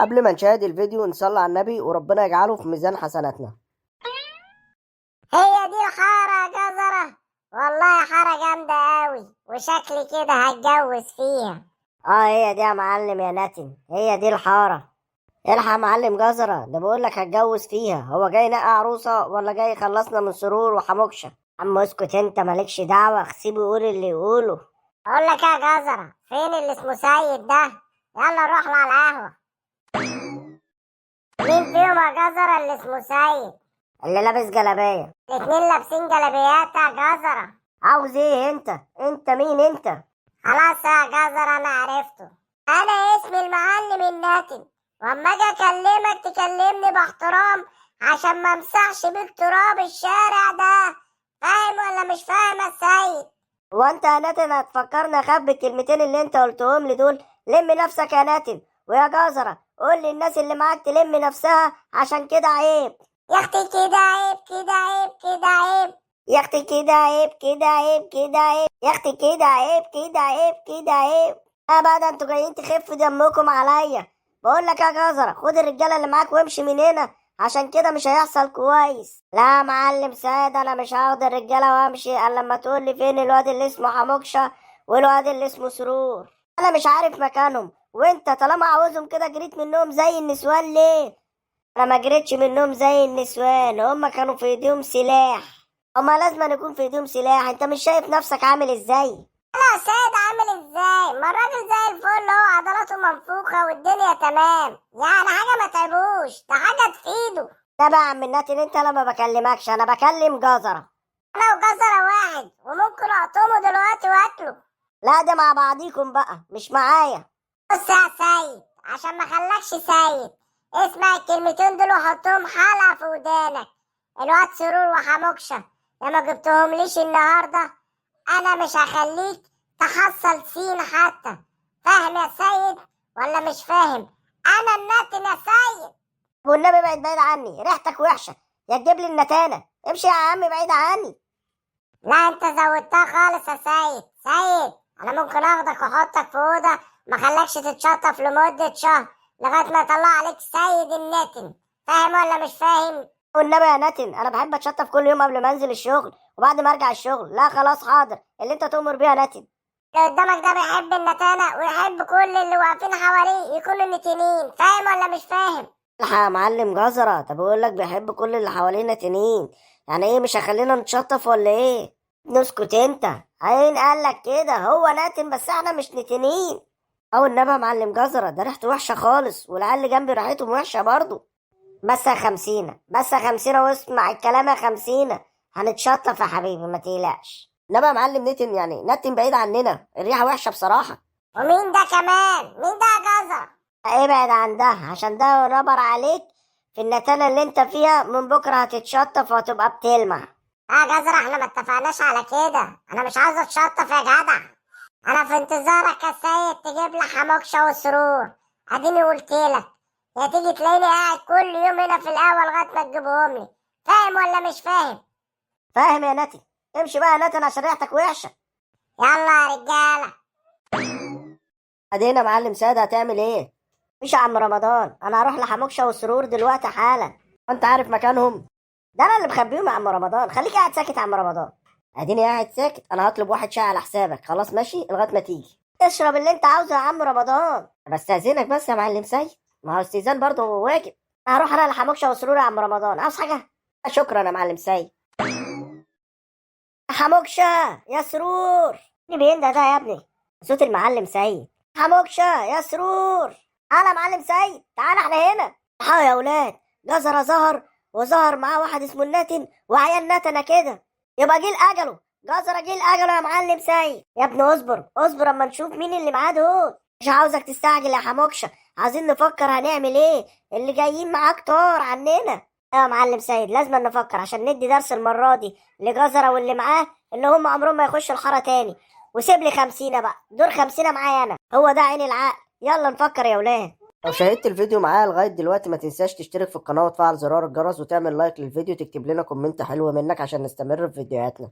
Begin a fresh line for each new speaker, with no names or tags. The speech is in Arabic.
قبل ما نشاهد الفيديو نصلي على النبي وربنا يجعله في ميزان حسناتنا.
هي دي الحارة جزرة، والله حارة جامدة قوي وشكلي كده هتجوز فيها.
هي دي يا معلم يا ناتن، هي دي الحارة. الحق يا معلم جزرة، ده بقول لك هتجوز فيها. هو جاي نقى عروسة ولا جاي يخلصنا من سرور وحموكشة؟ عم اسكت انت، مالكش دعوة، سيبه يقول اللي يقوله.
اقول لك يا جزرة، فين اللي اسمه سيد ده؟ يلا نروح له على القهوة. مين فيهم يا جزرة اللي اسمه سيد؟
اللي لابس جلابية.
الاتنين لابسين جلابيات يا جزرة.
عاوز ايه انت مين انت؟
خلاص يا جزرة انا عرفته، انا اسمي المعلم الناتن، واما اجي اكلمك تكلمني باحترام عشان ما امسحش بيك تراب الشارع ده. فاهم ولا مش فاهم يا سيد؟
هو انت يا ناتن هتفكرني اخبي الكلمتين اللي انت قلتهم لي دول؟ لم نفسك يا ناتن. ويا جزرة قول للناس اللي معاك تلم نفسها، عشان كده عيب.
يا اختي كده عيب، كده عيب، كده عيب.
يا اختي كده عيب، كده عيب، كده عيب. يا اختي كده عيب، كده عيب، كده عيب. بقى ده انتوا جايين تخفوا دمكم عليا. بقول لك يا جزرة، خد الرجاله اللي معاك وامشي من هنا، عشان كده مش هيحصل كويس. لا يا معلم سيد، انا مش هاخد الرجاله وامشي الا لما تقول لي فين الواد اللي اسمه حموكشه والواد اللي اسمه سرور. انا مش عارف مكانهم، وانت طالما عاوزهم كده جريت منهم زي النسوان ليه؟ انا ما جريتش منهم زي النسوان، هما كانوا في ايديهم سلاح. هما لازم يكون في ايديهم سلاح. انت مش شايف نفسك عامل ازاي؟
لا سيد عامل ازاي؟ ما الراجل زي الفل، هو عضلاته منفوخة والدنيا تمام، يعني حاجة ما تعبوش، ده حاجة تفيده.
ده بقى يا عم الناتن، انت لما بكلمكش انا بكلم جزرة.
انا وجزرة واحد، وممكن اقطمه دلوقتي واكله.
لا ده مع بعضيكم بقى، مش معايا.
بص يا سيد، عشان ما خلكش سيد، اسمع الكلمتين دول وحطهم حلقة في ودانك. الواد سرور وحموكشة لما جبتهم ليش النهاردة، انا مش هخليك تحصل سين حتى. فاهم يا سيد ولا مش فاهم؟ انا الناتن يا سيد.
والنبي بعيد عني، ريحتك وحشة. يا تجيب لي النتانة، امشي يا عم بعيد عني.
لا انت زودتها خالص يا سيد. سيد انا ممكن اخدك واحطك في اوضه ما خلكش تتشطف لمده شهر لغايه ما يطلع عليك سيد الناتن. فاهم ولا مش فاهم؟
والنبي يا ناتن، انا بحب اتشطف كل يوم قبل ما انزل الشغل وبعد ما ارجع الشغل. لا خلاص حاضر، اللي انت تؤمر بيها يا ناتن.
اللي قدامك ده بيحب النتانه ويحب كل اللي واقفين حواليه يكونوا نتنين. فاهم ولا مش فاهم؟
الحق يا معلم جزرة، طب بقول لك بيحب كل اللي حوالينا تنين، يعني ايه مش هخلينا نتشطف ولا ايه؟ نسكت انت. عين قال لك كده، هو ناتن بس احنا مش نتنين. او النبي يا معلم جزرة، ده ريحته وحشة خالص، والعيال اللي جنبي ريحتهم وحشة برضو. بس يا خمسينة، بس يا خمسينة، واسمع الكلام يا خمسينة. هنتشطف يا حبيبي ما تقلقش. انما يا معلم نتن، يعني نتن بعيد عننا، الريحة وحشة بصراحة.
ومين ده كمان؟ مين ده يا جزر؟
ابعد عن ده، عشان ده ربر عليك في النتانة اللي انت فيها. من بكرة هتتشطف وهتبقى بتلمع.
يا جزر احنا ما اتفقناش على كده، انا مش عاوز اتشطف يا جدع. انا في انتظارك يا سيد تجيب لي حموكشه وسرور. اديني قلتلك، يا تيجي تلاقيني قاعد كل يوم هنا في القهوه لغايه ما تجيبهم لي. فاهم ولا مش فاهم؟
فاهم يا نتن. امشي بقى يا نتن عشان ريحتك وحشة.
يلا يا رجاله.
ادينا معلم سيد، هتعمل ايه؟ مش يا عم رمضان، انا هروح لحموكشة وسرور دلوقتي حالا. انت عارف مكانهم؟ ده انا اللي مخبيهم يا عم رمضان. خليك قاعد ساكت يا عم رمضان. اديني قاعد ساكت. انا هطلب واحد شاي على حسابك، خلاص ماشي لغايه ما تيجي. اشرب اللي انت عاوزه يا عم رمضان. بستأذنك بس يا معلم سيد، ما هو استئذان برضه واجب. هروح انا لحموكشة وسرور يا عم رمضان. عاوز حاجه؟ شكرا يا معلم سيد. حموكشة يا سرور. مين بينده ده يا ابني؟ صوت المعلم سيد. حموكشة يا سرور. تعالى يا معلم سيد، تعالى احنا هنا. ها يا ولاد، جزرة ظهر، وظهر معاه واحد اسمه الناتن وعيال نتنة كده. يبقى جيل اجله. جزرة جيل اجله يا معلم سيد. يا ابني اصبر اصبر اما نشوف مين اللي معاه دول. مش عاوزك تستعجل يا حموكشة، عايزين نفكر هنعمل ايه. اللي جايين معاك طار عننا. يا معلم سيد لازم نفكر عشان ندي درس المرة دي لجزرة واللي معاه، اللي هم عمرهم ما يخشوا الحارة تاني. وسيب لي 50 بقى، دور 50 معايا انا، هو ده عين العقل. يلا نفكر يا ولاد. لو شاهدت الفيديو معايا لغاية دلوقتي ما تنساش تشترك في القناة وتفعل زرار الجرس وتعمل لايك للفيديو، تكتب لنا كومنت حلو منك عشان نستمر في فيديوهاتنا.